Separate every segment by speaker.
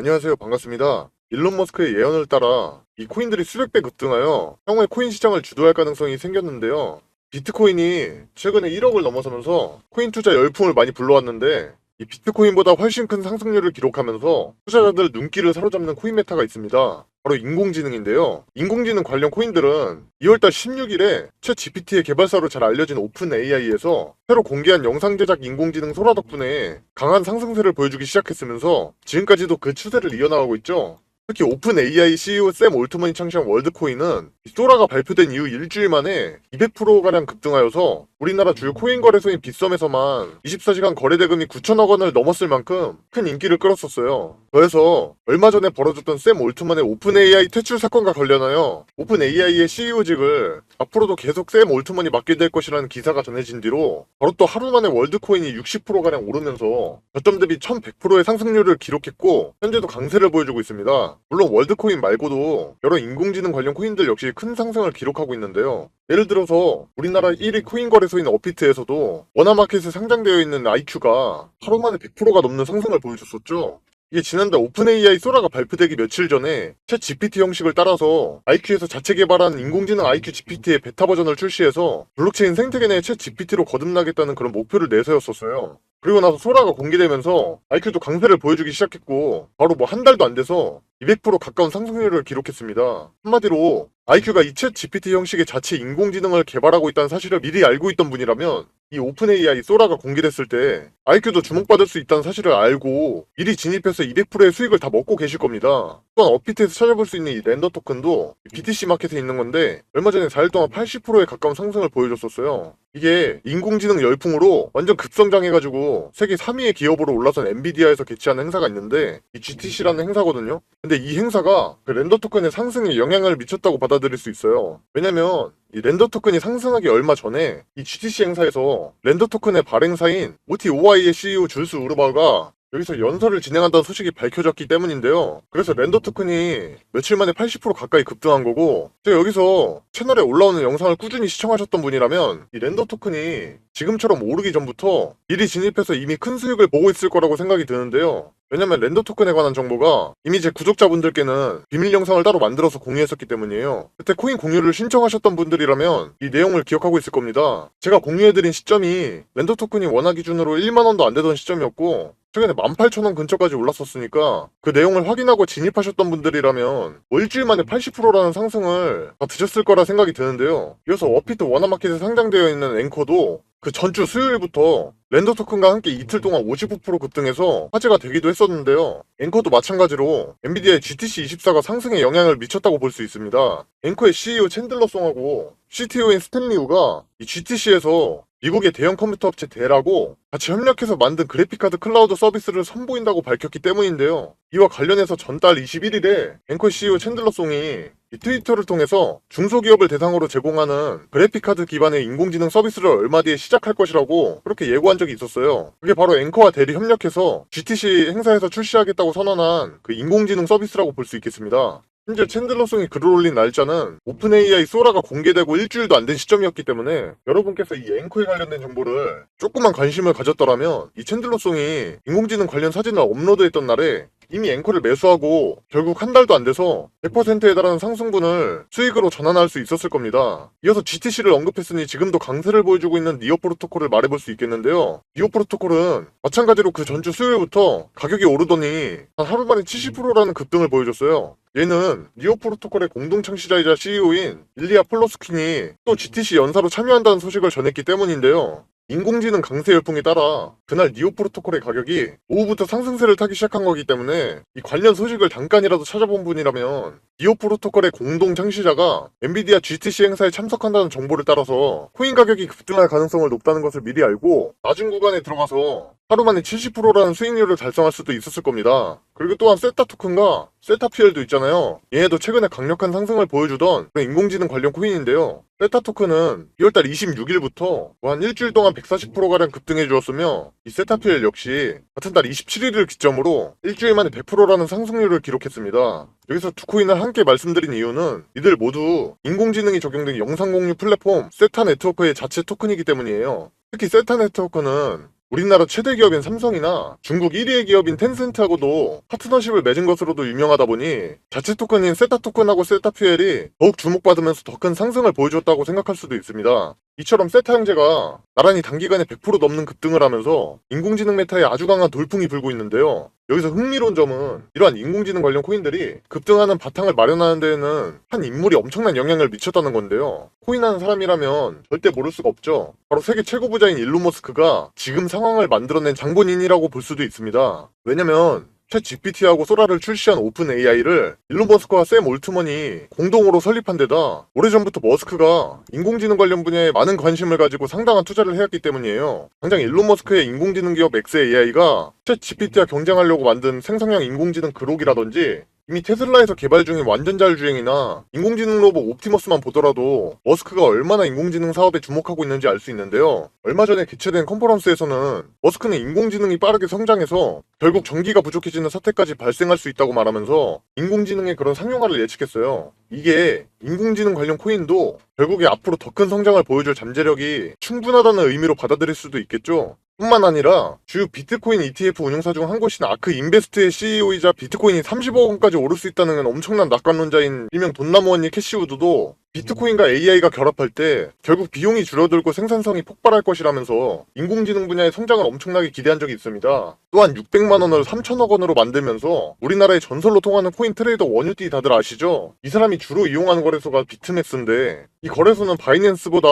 Speaker 1: 안녕하세요. 반갑습니다. 일론 머스크의 예언을 따라 이 코인들이 수백 배 급등하여 향후에 코인 시장을 주도할 가능성이 생겼는데요. 비트코인이 최근에 1억을 넘어서면서 코인 투자 열풍을 많이 불러왔는데 이 비트코인보다 훨씬 큰 상승률을 기록하면서 투자자들 눈길을 사로잡는 코인 메타가 있습니다. 바로 인공지능인데요. 인공지능 관련 코인들은 2월달 16일에 챗 GPT의 개발사로 잘 알려진 오픈 AI에서 새로 공개한 영상 제작 인공지능 소라 덕분에 강한 상승세를 보여주기 시작했으면서 지금까지도 그 추세를 이어나가고 있죠. 특히 오픈 AI CEO 샘 올트먼이 창시한 월드코인은 소라가 발표된 이후 일주일 만에 200%가량 급등하여서 우리나라 주요 코인 거래소인 빗썸에서만 24시간 거래 대금이 9천억 원을 넘었을 만큼 큰 인기를 끌었었어요. 그래서 얼마 전에 벌어졌던 샘 올트먼의 오픈 AI 퇴출 사건과 관련하여 오픈 AI의 CEO직을 앞으로도 계속 샘 올트먼이 맡게 될 것이라는 기사가 전해진 뒤로 바로 또 하루 만에 월드코인이 60%가량 오르면서 저점 대비 1100%의 상승률을 기록했고 현재도 강세를 보여주고 있습니다. 물론 월드코인 말고도 여러 인공지능 관련 코인들 역시 큰 상승을 기록하고 있는데요. 예를 들어서 우리나라 1위 코인 거래소인 어피트에서도 원화마켓에 상장되어 있는 IQ가 하루 만에 100%가 넘는 상승을 보여줬었죠. 이게 지난달 오픈 AI 소라가 발표되기 며칠 전에 챗 GPT 형식을 따라서 IQ에서 자체 개발한 인공지능 IQ GPT의 베타 버전을 출시해서 블록체인 생태계 내 챗 GPT로 거듭나겠다는 그런 목표를 내세웠었어요. 그리고 나서 소라가 공개되면서 IQ도 강세를 보여주기 시작했고 바로 뭐 한 달도 안 돼서 200% 가까운 상승률을 기록했습니다. 한마디로 IQ가 이 챗 GPT 형식의 자체 인공지능을 개발하고 있다는 사실을 미리 알고 있던 분이라면 이 오픈 AI 소라가 공개됐을 때 IQ도 주목받을 수 있다는 사실을 알고 미리 진입해서 200%의 수익을 다 먹고 계실 겁니다. 또한 업비트에서 찾아볼 수 있는 이 렌더 토큰도 BTC 마켓에 있는 건데 얼마 전에 4일 동안 80%에 가까운 상승을 보여줬었어요. 이게 인공지능 열풍으로 완전 급성장해가지고 세계 3위의 기업으로 올라선 엔비디아에서 개최하는 행사가 있는데 이 GTC라는 행사거든요. 근데 이 행사가 그 렌더 토큰의 상승에 영향을 미쳤다고 받아들일 수 있어요. 왜냐면 이 렌더 토큰이 상승하기 얼마 전에 이 GTC 행사에서 렌더 토큰의 발행사인 OTOI의 CEO 줄스 우르바가 여기서 연설을 진행한다는 소식이 밝혀졌기 때문인데요. 그래서 렌더 토큰이 며칠 만에 80% 가까이 급등한 거고, 제가 여기서 채널에 올라오는 영상을 꾸준히 시청하셨던 분이라면 이 렌더 토큰이 지금처럼 오르기 전부터 미리 진입해서 이미 큰 수익을 보고 있을 거라고 생각이 드는데요. 왜냐면 렌더 토큰에 관한 정보가 이미 제 구독자분들께는 비밀 영상을 따로 만들어서 공유했었기 때문이에요. 그때 코인 공유를 신청하셨던 분들이라면 이 내용을 기억하고 있을 겁니다. 제가 공유해드린 시점이 렌더 토큰이 원화 기준으로 1만원도 안 되던 시점이었고 최근에 18,000원 근처까지 올랐었으니까 그 내용을 확인하고 진입하셨던 분들이라면 일주일 만에 80%라는 상승을 다 드셨을 거라 생각이 드는데요. 이어서 워피트 원화마켓에 상장되어 있는 앵커도 그 전주 수요일부터 렌더 토큰과 함께 이틀 동안 55% 급등해서 화제가 되기도 했었는데요. 앵커도 마찬가지로 엔비디아의 GTC24가 상승에 영향을 미쳤다고 볼 수 있습니다. 앵커의 CEO 챈들러 송하고 CTO인 스탠리 우가 이 GTC에서 미국의 대형 컴퓨터 업체 델하고 같이 협력해서 만든 그래픽카드 클라우드 서비스를 선보인다고 밝혔기 때문인데요. 이와 관련해서 전달 21일에 앵커 CEO 챈들러 송이 이 트위터를 통해서 중소기업을 대상으로 제공하는 그래픽카드 기반의 인공지능 서비스를 얼마 뒤에 시작할 것이라고 그렇게 예고한 적이 있었어요. 그게 바로 앵커와 델이 협력해서 GTC 행사에서 출시하겠다고 선언한 그 인공지능 서비스라고 볼 수 있겠습니다. 심지어 챈들러송이 글을 올린 날짜는 오픈 AI 소라가 공개되고 일주일도 안 된 시점이었기 때문에 여러분께서 이 앵커에 관련된 정보를 조금만 관심을 가졌더라면 이 챈들러송이 인공지능 관련 사진을 업로드했던 날에 이미 앵커를 매수하고 결국 한 달도 안 돼서 100%에 달하는 상승분을 수익으로 전환할 수 있었을 겁니다. 이어서 GTC를 언급했으니 지금도 강세를 보여주고 있는 니오 프로토콜을 말해볼 수 있겠는데요. 니오 프로토콜은 마찬가지로 그 전주 수요일부터 가격이 오르더니 한 하루 만에 70%라는 급등을 보여줬어요. 얘는 니오 프로토콜의 공동 창시자이자 CEO인 일리아 플로스킨이 또 GTC 연사로 참여한다는 소식을 전했기 때문인데요. 인공지능 강세 열풍에 따라 그날 니오 프로토콜의 가격이 오후부터 상승세를 타기 시작한 거기 때문에 이 관련 소식을 잠깐이라도 찾아본 분이라면 니오 프로토콜의 공동 창시자가 엔비디아 GTC 행사에 참석한다는 정보를 따라서 코인 가격이 급등할 가능성을 높다는 것을 미리 알고 낮은 구간에 들어가서 하루 만에 70%라는 수익률을 달성할 수도 있었을 겁니다. 그리고 또한 세타 토큰과 세타피엘도 있잖아요. 얘네도 최근에 강력한 상승을 보여주던 인공지능 관련 코인인데요. 세타 토큰은 2월달 26일부터 한 일주일 동안 140%가량 급등해 주었으며 이 세타피엘 역시 같은 달 27일을 기점으로 일주일 만에 100%라는 상승률을 기록했습니다. 여기서 두 코인을 함께 말씀드린 이유는 이들 모두 인공지능이 적용된 영상 공유 플랫폼 세타 네트워크의 자체 토큰이기 때문이에요. 특히 세타 네트워크는 우리나라 최대 기업인 삼성이나 중국 1위의 기업인 텐센트하고도 파트너십을 맺은 것으로도 유명하다 보니 자체 토큰인 세타 토큰하고 세타 퓨엘이 더욱 주목받으면서 더 큰 상승을 보여줬다고 생각할 수도 있습니다. 이처럼 세타 형제가 나란히 단기간에 100% 넘는 급등을 하면서 인공지능 메타에 아주 강한 돌풍이 불고 있는데요. 여기서 흥미로운 점은 이러한 인공지능 관련 코인들이 급등하는 바탕을 마련하는 데에는 한 인물이 엄청난 영향을 미쳤다는 건데요. 코인하는 사람이라면 절대 모를 수가 없죠. 바로 세계 최고 부자인 일론 머스크가 지금 상황을 만들어낸 장본인이라고 볼 수도 있습니다. 왜냐면 챗 GPT하고 소라를 출시한 오픈 AI를 일론 머스크와 샘 올트먼이 공동으로 설립한 데다 오래전부터 머스크가 인공지능 관련 분야에 많은 관심을 가지고 상당한 투자를 해왔기 때문이에요. 당장 일론 머스크의 인공지능 기업 xAI가 챗 GPT와 경쟁하려고 만든 생성형 인공지능 그록이라든지 이미 테슬라에서 개발 중인 완전 자율주행이나 인공지능 로봇 옵티머스만 보더라도 머스크가 얼마나 인공지능 사업에 주목하고 있는지 알 수 있는데요. 얼마 전에 개최된 컨퍼런스에서는 머스크는 인공지능이 빠르게 성장해서 결국 전기가 부족해지는 사태까지 발생할 수 있다고 말하면서 인공지능의 그런 상용화를 예측했어요. 이게 인공지능 관련 코인도 결국에 앞으로 더 큰 성장을 보여줄 잠재력이 충분하다는 의미로 받아들일 수도 있겠죠. 뿐만 아니라 주요 비트코인 ETF 운용사 중 한 곳인 아크 인베스트의 CEO이자 비트코인이 30억 원까지 오를 수 있다는 엄청난 낙관론자인 일명 돈나무 언니 캐시우드도 비트코인과 AI가 결합할 때 결국 비용이 줄어들고 생산성이 폭발할 것이라면서 인공지능 분야의 성장을 엄청나게 기대한 적이 있습니다. 또한 600만 원을 3천억 원으로 만들면서 우리나라의 전설로 통하는 코인 트레이더 원유띠 다들 아시죠? 이 사람이 주로 이용하는 거래소가 비트맥스인데 이 거래소는 바이낸스보다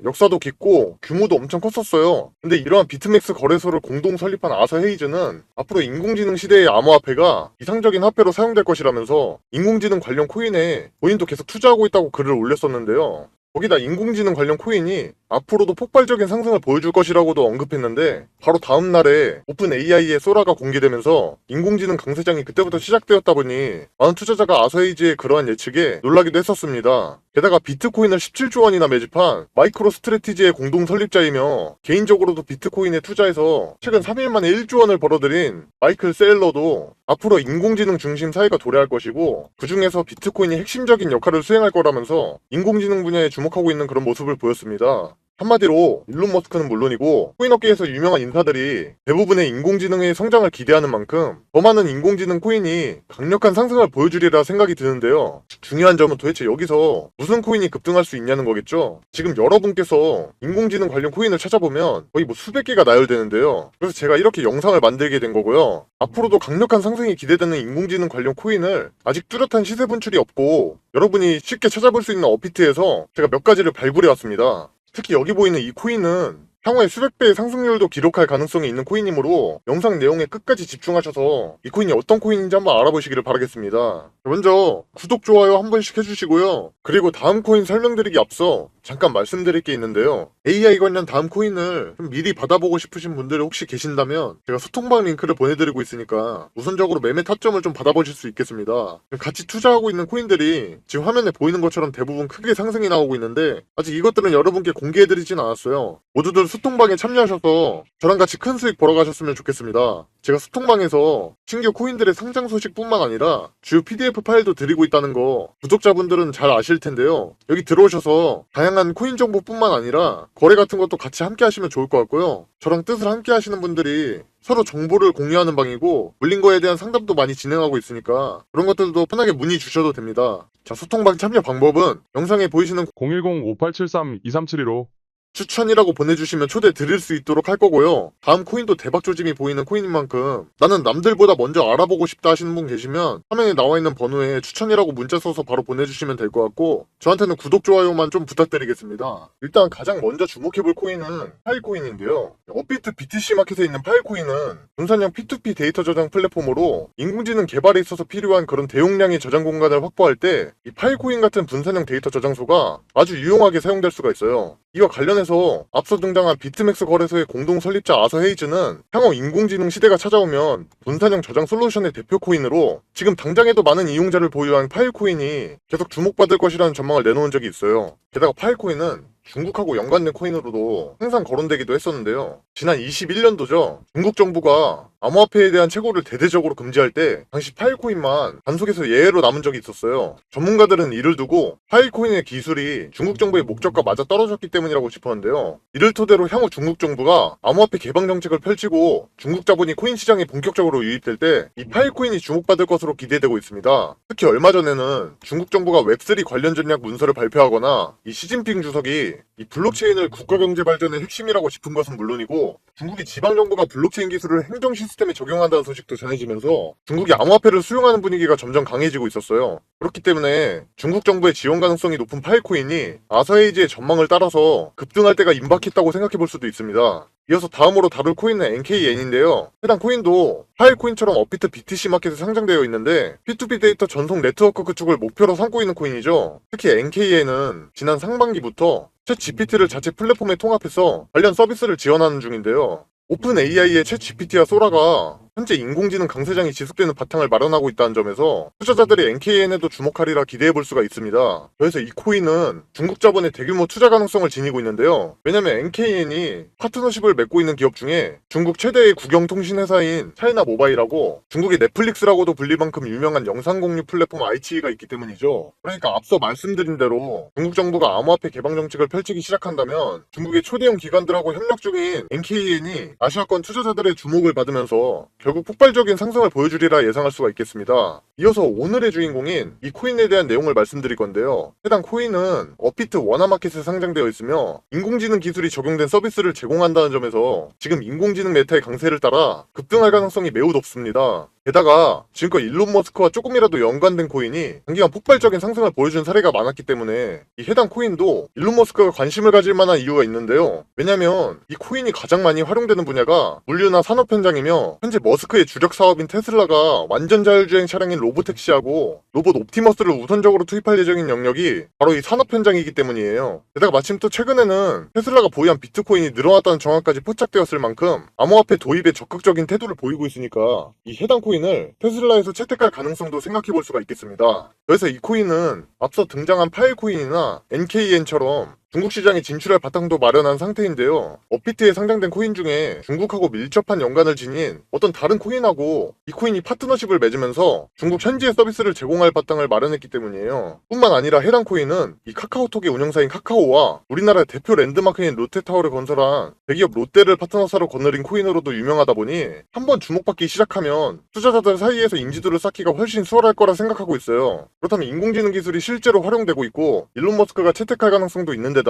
Speaker 1: 역사도 깊고 규모도 엄청 컸었어요. 근데 이러한 비트맥스 거래소를 공동 설립한 아서 헤이즈는 앞으로 인공지능 시대의 암호화폐가 이상적인 화폐로 사용될 것이라면서 인공지능 관련 코인에 본인도 계속 투자하고 있다고 글을 올렸었는데요. 거기다 인공지능 관련 코인이 앞으로도 폭발적인 상승을 보여줄 것이라고도 언급했는데 바로 다음 날에 오픈 AI의 소라가 공개되면서 인공지능 강세장이 그때부터 시작되었다 보니 많은 투자자가 아서헤이즈의 그러한 예측에 놀라기도 했었습니다. 게다가 비트코인을 17조 원이나 매집한 마이크로 스트래티지의 공동 설립자이며 개인적으로도 비트코인에 투자해서 최근 3일 만에 1조 원을 벌어들인 마이클 세일러도 앞으로 인공지능 중심 사회가 도래할 것이고 그 중에서 비트코인이 핵심적인 역할을 수행할 거라면서 인공지능 분야에 주목하고 있는 그런 모습을 보였습니다. 한마디로 일론 머스크는 물론이고 코인업계에서 유명한 인사들이 대부분의 인공지능의 성장을 기대하는 만큼 더 많은 인공지능 코인이 강력한 상승을 보여주리라 생각이 드는데요. 중요한 점은 도대체 여기서 무슨 코인이 급등할 수 있냐는 거겠죠. 지금 여러분께서 인공지능 관련 코인을 찾아보면 거의 뭐 수백 개가 나열되는데요. 그래서 제가 이렇게 영상을 만들게 된 거고요. 앞으로도 강력한 상승이 기대되는 인공지능 관련 코인을 아직 뚜렷한 시세 분출이 없고 여러분이 쉽게 찾아볼 수 있는 업비트에서 제가 몇 가지를 발굴해 왔습니다. 특히 여기 보이는 이 코인은 향후에 수백 배의 상승률도 기록할 가능성이 있는 코인이므로 영상 내용에 끝까지 집중하셔서 이 코인이 어떤 코인인지 한번 알아보시기를 바라겠습니다. 먼저 구독, 좋아요 한 번씩 해주시고요. 그리고 다음 코인 설명드리기 앞서 잠깐 말씀드릴 게 있는데요. AI 관련 다음 코인을 좀 미리 받아보고 싶으신 분들이 혹시 계신다면 제가 소통방 링크를 보내드리고 있으니까 우선적으로 매매 타점을 좀 받아보실 수 있겠습니다. 같이 투자하고 있는 코인들이 지금 화면에 보이는 것처럼 대부분 크게 상승이 나오고 있는데 아직 이것들은 여러분께 공개해드리진 않았어요. 모두들 소통방에 참여하셔서 저랑 같이 큰 수익 벌어가셨으면 좋겠습니다. 제가 소통방에서 신규 코인들의 상장 소식뿐만 아니라 주요 PDF 파일도 드리고 있다는 거 구독자분들은 잘 아실 텐데요. 여기 들어오셔서 다양한 코인 정보뿐만 아니라 거래 같은 것도 같이 함께 하시면 좋을 것 같고요. 저랑 뜻을 함께 하시는 분들이 서로 정보를 공유하는 방이고 물린 거에 대한 상담도 많이 진행하고 있으니까 그런 것들도 편하게 문의 주셔도 됩니다. 자, 소통방 참여 방법은 영상에 보이시는
Speaker 2: 010-5873-2372로
Speaker 1: 추천이라고 보내주시면 초대 드릴 수 있도록 할 거고요. 다음 코인도 대박 조짐이 보이는 코인인 만큼 나는 남들보다 먼저 알아보고 싶다 하시는 분 계시면 화면에 나와 있는 번호에 추천이라고 문자 써서 바로 보내주시면 될 것 같고 저한테는 구독, 좋아요만 좀 부탁드리겠습니다. 일단 가장 먼저 주목해볼 코인은 파일코인인데요. 업비트 BTC 마켓에 있는 파일코인은 분산형 P2P 데이터 저장 플랫폼으로 인공지능 개발에 있어서 필요한 그런 대용량의 저장 공간을 확보할 때 이 파일코인 같은 분산형 데이터 저장소가 아주 유용하게 사용될 수가 있어요. 이와 관련해서 앞서 등장한 비트맥스 거래소의 공동 설립자 아서 헤이즈는 향후 인공지능 시대가 찾아오면 분산형 저장 솔루션의 대표 코인으로 지금 당장에도 많은 이용자를 보유한 파일코인이 계속 주목받을 것이라는 전망을 내놓은 적이 있어요. 게다가 파일코인은 중국하고 연관된 코인으로도 항상 거론되기도 했었는데요. 지난 21년도죠. 중국 정부가 암호화폐에 대한 채굴을 대대적으로 금지할 때 당시 파일코인만 단속에서 예외로 남은 적이 있었어요. 전문가들은 이를 두고 파일코인의 기술이 중국 정부의 목적과 맞아 떨어졌기 때문이라고 짚었는데요. 이를 토대로 향후 중국 정부가 암호화폐 개방 정책을 펼치고 중국 자본이 코인 시장에 본격적으로 유입될 때 이 파일코인이 주목받을 것으로 기대되고 있습니다. 특히 얼마 전에는 중국 정부가 웹3 관련 전략 문서를 발표하거나 이 시진핑 주석이 이 블록체인을 국가 경제 발전의 핵심이라고 짚은 것은 물론이고 중국이 지방정부가 블록체인 기술을 행정 시스템에 적용한다는 소식도 전해지면서 중국이 암호화폐를 수용하는 분위기가 점점 강해지고 있었어요. 그렇기 때문에 중국 정부의 지원 가능성이 높은 파일코인이 아사헤이지의 전망을 따라서 급등할 때가 임박했다고 생각해 볼 수도 있습니다. 이어서 다음으로 다룰 코인은 NKN인데요. 해당 코인도 파일코인처럼 업비트 BTC 마켓에 상장되어 있는데 P2P 데이터 전송 네트워크 구축을 목표로 삼고 있는 코인이죠. 특히 NKN은 지난 상반기부터 챗 GPT를 자체 플랫폼에 통합해서 관련 서비스를 지원하는 중인데요. 오픈 AI의 챗 GPT와 소라가 현재 인공지능 강세장이 지속되는 바탕을 마련하고 있다는 점에서 투자자들이 NKN에도 주목하리라 기대해볼 수가 있습니다. 그래서 이 코인은 중국 자본의 대규모 투자 가능성을 지니고 있는데요. 왜냐면 NKN이 파트너십을 맺고 있는 기업 중에 중국 최대의 국영통신회사인 차이나 모바일하고 중국의 넷플릭스라고도 불릴 만큼 유명한 영상 공유 플랫폼 iQIY가 있기 때문이죠. 그러니까 앞서 말씀드린 대로 중국 정부가 암호화폐 개방 정책을 펼치기 시작한다면 중국의 초대형 기관들하고 협력 중인 NKN이 아시아권 투자자들의 주목을 받으면서 결국 폭발적인 상승을 보여주리라 예상할 수가 있겠습니다. 이어서 오늘의 주인공인 이 코인에 대한 내용을 말씀드릴 건데요. 해당 코인은 업비트 원화마켓에 상장되어 있으며 인공지능 기술이 적용된 서비스를 제공한다는 점에서 지금 인공지능 메타의 강세를 따라 급등할 가능성이 매우 높습니다. 게다가 지금껏 일론 머스크와 조금이라도 연관된 코인이 단기간 폭발적인 상승을 보여준 사례가 많았기 때문에 이 해당 코인도 일론 머스크가 관심을 가질 만한 이유가 있는데요. 왜냐면 이 코인이 가장 많이 활용되는 분야가 물류나 산업 현장이며 현재 머스크의 주력 사업인 테슬라가 완전 자율주행 차량인 로보택시하고 로봇 옵티머스를 우선적으로 투입할 예정인 영역이 바로 이 산업 현장이기 때문이에요. 게다가 마침 또 최근에는 테슬라가 보유한 비트코인이 늘어났다는 정황까지 포착되었을 만큼 암호화폐 도입에 적극적인 태도를 보이고 있으니까 이 해당 코인을 테슬라에서 채택할 가능성도 생각해볼 수가 있겠습니다. 그래서 이 코인은 앞서 등장한 파일코인이나 NKN처럼 중국 시장에 진출할 바탕도 마련한 상태인데요. 업비트에 상장된 코인 중에 중국하고 밀접한 연관을 지닌 어떤 다른 코인하고 이 코인이 파트너십을 맺으면서 중국 현지의 서비스를 제공할 바탕을 마련했기 때문이에요. 뿐만 아니라 해당 코인은 이 카카오톡의 운영사인 카카오와 우리나라의 대표 랜드마크인 롯데타워를 건설한 대기업 롯데를 파트너사로 거느린 코인으로도 유명하다 보니 한번 주목받기 시작하면 투자자들 사이에서 인지도를 쌓기가 훨씬 수월할 거라 생각하고 있어요. 그렇다면 인공지능 기술이 실제로 활용되고 있고 일론 머스크가 채택할 가능성도 있는데다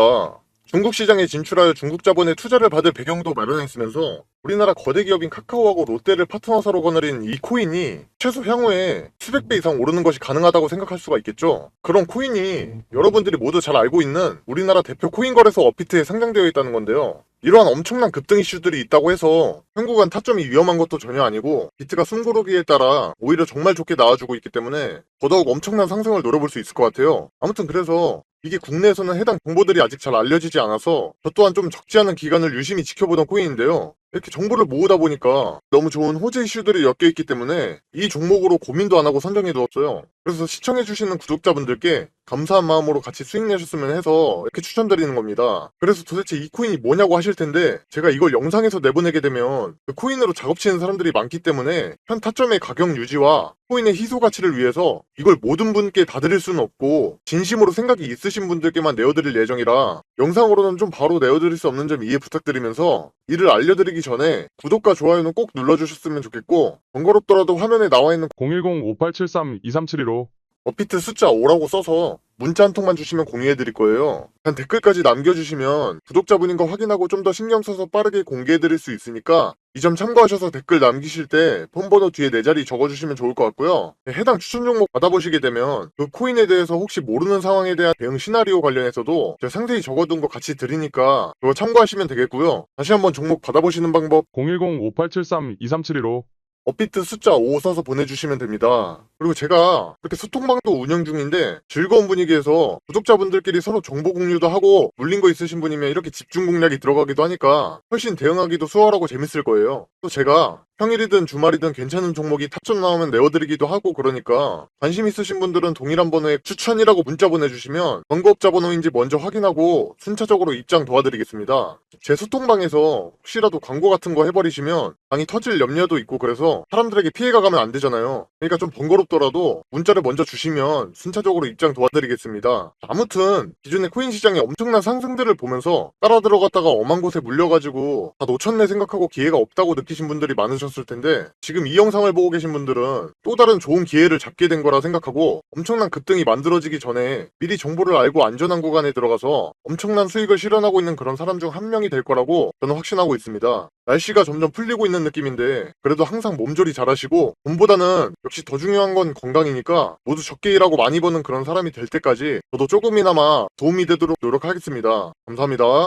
Speaker 1: 중국 시장에 진출하여 중국 자본의 투자를 받을 배경도 마련했으면서 우리나라 거대 기업인 카카오하고 롯데를 파트너사로 거느린 이 코인이 최소 향후에 수백 배 이상 오르는 것이 가능하다고 생각할 수가 있겠죠. 그런 코인이 여러분들이 모두 잘 알고 있는 우리나라 대표 코인 거래소 업비트에 상장되어 있다는 건데요. 이러한 엄청난 급등 이슈들이 있다고 해서 한국은 타점이 위험한 것도 전혀 아니고 비트가 숨고르기에 따라 오히려 정말 좋게 나와주고 있기 때문에 더더욱 엄청난 상승을 노려볼 수 있을 것 같아요. 아무튼 그래서 이게 국내에서는 해당 정보들이 아직 잘 알려지지 않아서 저 또한 좀 적지 않은 기간을 유심히 지켜보던 코인인데요. 이렇게 정보를 모으다 보니까 너무 좋은 호재 이슈들이 엮여있기 때문에 이 종목으로 고민도 안 하고 선정해두었어요. 그래서 시청해주시는 구독자분들께 감사한 마음으로 같이 수익 내셨으면 해서 이렇게 추천드리는 겁니다. 그래서 도대체 이 코인이 뭐냐고 하실 텐데 제가 이걸 영상에서 내보내게 되면 그 코인으로 작업치는 사람들이 많기 때문에 현 타점의 가격 유지와 코인의 희소 가치를 위해서 이걸 모든 분께 다 드릴 수는 없고 진심으로 생각이 있으신 분들께만 내어드릴 예정이라 영상으로는 좀 바로 내어드릴 수 없는 점 이해 부탁드리면서 이를 알려드리기 전에 구독과 좋아요는 꼭 눌러주셨으면 좋겠고 번거롭더라도 화면에 나와있는
Speaker 2: 010-5873-2372로
Speaker 1: 업비트 숫자 5라고 써서 문자 한 통만 주시면 공유해드릴 거예요. 단 댓글까지 남겨주시면 구독자분인 거 확인하고 좀 더 신경 써서 빠르게 공개해드릴 수 있으니까 이 점 참고하셔서 댓글 남기실 때 폰번호 뒤에 네 자리 적어주시면 좋을 것 같고요. 해당 추천 종목 받아보시게 되면 그 코인에 대해서 혹시 모르는 상황에 대한 대응 시나리오 관련해서도 제가 상세히 적어둔 거 같이 드리니까 그거 참고하시면 되겠고요. 다시 한번 종목 받아보시는 방법
Speaker 2: 010-5873-2372로
Speaker 1: 업비트 숫자 5 써서 보내주시면 됩니다. 그리고 제가 그렇게 소통방도 운영 중인데 즐거운 분위기에서 구독자분들끼리 서로 정보 공유도 하고 물린 거 있으신 분이면 이렇게 집중 공략이 들어가기도 하니까 훨씬 대응하기도 수월하고 재밌을 거예요. 또 제가 평일이든 주말이든 괜찮은 종목이 탑점 나오면 내어드리기도 하고 그러니까 관심 있으신 분들은 동일한 번호에 추천이라고 문자 보내주시면 광고업자 번호인지 먼저 확인하고 순차적으로 입장 도와드리겠습니다. 제 소통방에서 혹시라도 광고 같은 거 해버리시면 방이 터질 염려도 있고 그래서 사람들에게 피해가 가면 안 되잖아요. 그러니까 좀 번거롭더라도 문자를 먼저 주시면 순차적으로 입장 도와드리겠습니다. 아무튼 기존의 코인 시장의 엄청난 상승들을 보면서 따라 들어갔다가 엄한 곳에 물려가지고 다 놓쳤네 생각하고 기회가 없다고 느끼신 분들이 많으셨을 텐데 지금 이 영상을 보고 계신 분들은 또 다른 좋은 기회를 잡게 된 거라 생각하고 엄청난 급등이 만들어지기 전에 미리 정보를 알고 안전한 구간에 들어가서 엄청난 수익을 실현하고 있는 그런 사람 중 한 명이 될 거라고 저는 확신하고 있습니다. 날씨가 점점 풀리고 있는 느낌인데 그래도 항상 몸조리 잘하시고 돈보다는 역시 더 중요한 건 건강이니까 모두 적게 일하고 많이 버는 그런 사람이 될 때까지 저도 조금이나마 도움이 되도록 노력하겠습니다. 감사합니다.